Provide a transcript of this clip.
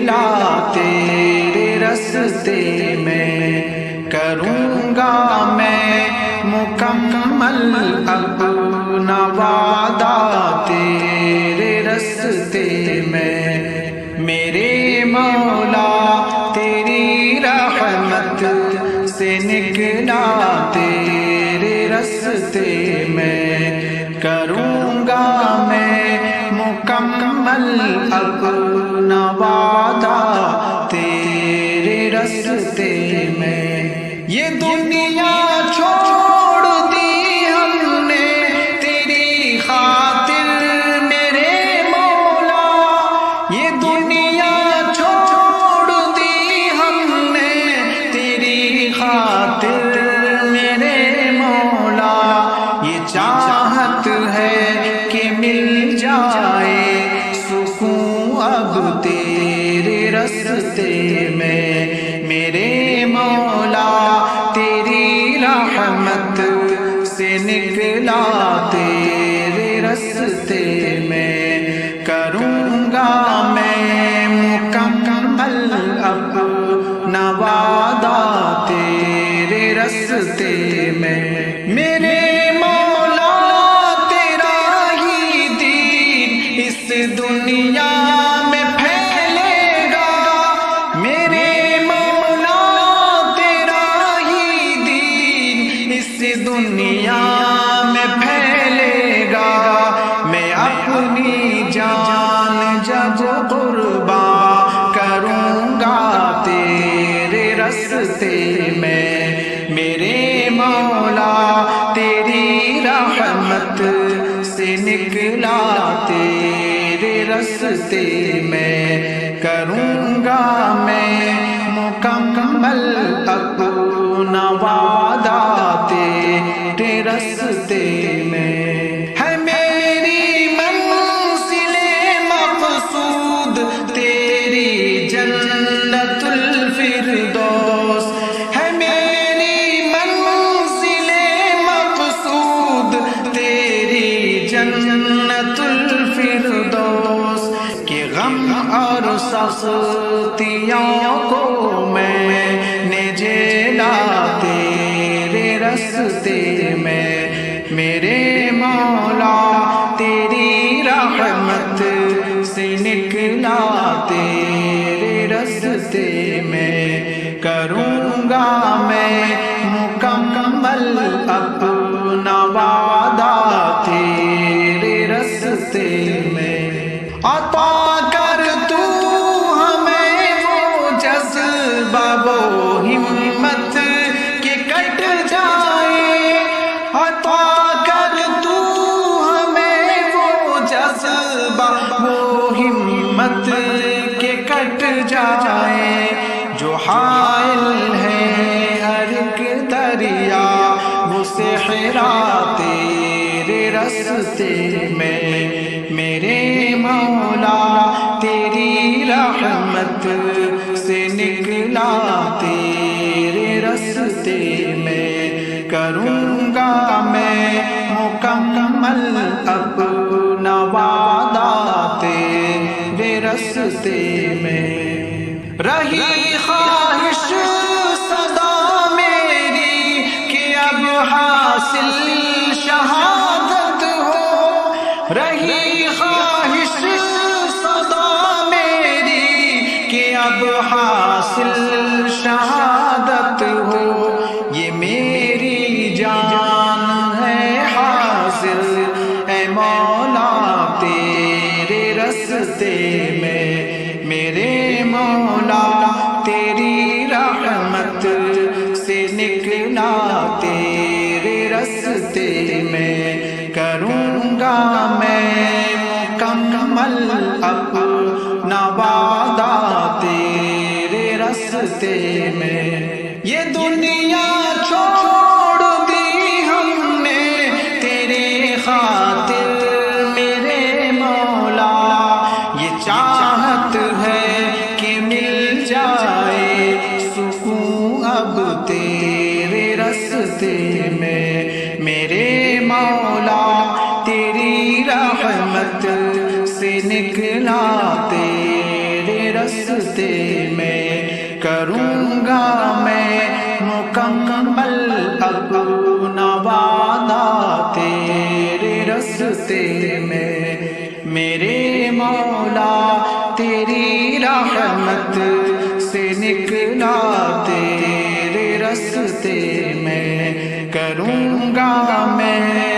نکلا تیرے رستے میں، کروں گا میں مکمل اپنا وعدہ تیرے رستے میں، میرے مولا تیری رحمت سے نکلا تیرے رستے میں، کروں گا میں مکمل اپنا وعدہ تیرے رستے میں۔ یہ دنیا چھوڑ دی ہم نے تیری خاطر میرے مولا، یہ دنیا چھوڑ دی ہم نے تیری خاطر میرے مولا، یہ چاہت ہے کہ مل جائے سکون اب تیرے رستے میں، میرے مولا تیری رحمت سے نکلا تیرے رستے میں، کروں گا میں مکمل اپنا وعدہ تیرے رستے میں، میرے مولا تیرا ہی دین اس دنیا میں پھیلے گا، میرے مولا تیرا ہی دین اس دنیا میں پھیلے گا، میں اپنی جان جب قربان کروں گا تیرے رستے میں، میرے مولا تیری رحمت سے نکلا تیرے رستے میں، کروں گا میں مکمل اپنا وعدہ تیرے رستے میں، ہے میری منزل مقصود تیری جنت الفردوس، ہے میری منزل مقصود تیری جنت الفردوس، کہ غم اور سختیوں کو میں نے جھیلا تیرے رستے میں، میرے مولا تیری رحمت سے نکلا تیرے رستے میں، کروں گا میں مکمل اپنا وعدہ تیرے رستے میں، عطا کر تو ہمیں وہ جذبہ وہ ہمت کہ کٹ جائے، عطا کر تو ہمیں وہ جذبہ وہ ہمت کہ کٹ جائے، جو حائل ہے ہر ایک دریا وہ صحرا تیرے رستے میں، میرے مولا تیری رحمت سے نکلا تیرے رستے میں، کروں گا میں مکمل اپنا وعدہ تیرے رستے میں، رہی خواہش صدا میری کہ اب حاصل شہادت ہو، رہی خواہش صدا میری کہ اب حاصل شہادت ہو، یہ میری جان ہے حاضر اے مولا تیرے رستے میں، میرے مولا تیری رحمت سے نکلا تیرے رستے میں، کروں گا میں مکمل اپنا وعدہ تیرے رستے میں، یہ دنیا چھوڑ دی ہم نے تیرے خاطر میرے مولا، یہ چاہت ہے کہ مل جائے سکون اب تیرے رستے میں، میرے مولا تیری رحمت سے نکلا تیرے راستے میں کروں گا میں مکمل اپنا وعدہ تیرے راستے میں میرے مولا تیری رحمت سے نکلا تیرے راستے میں کروں گا میں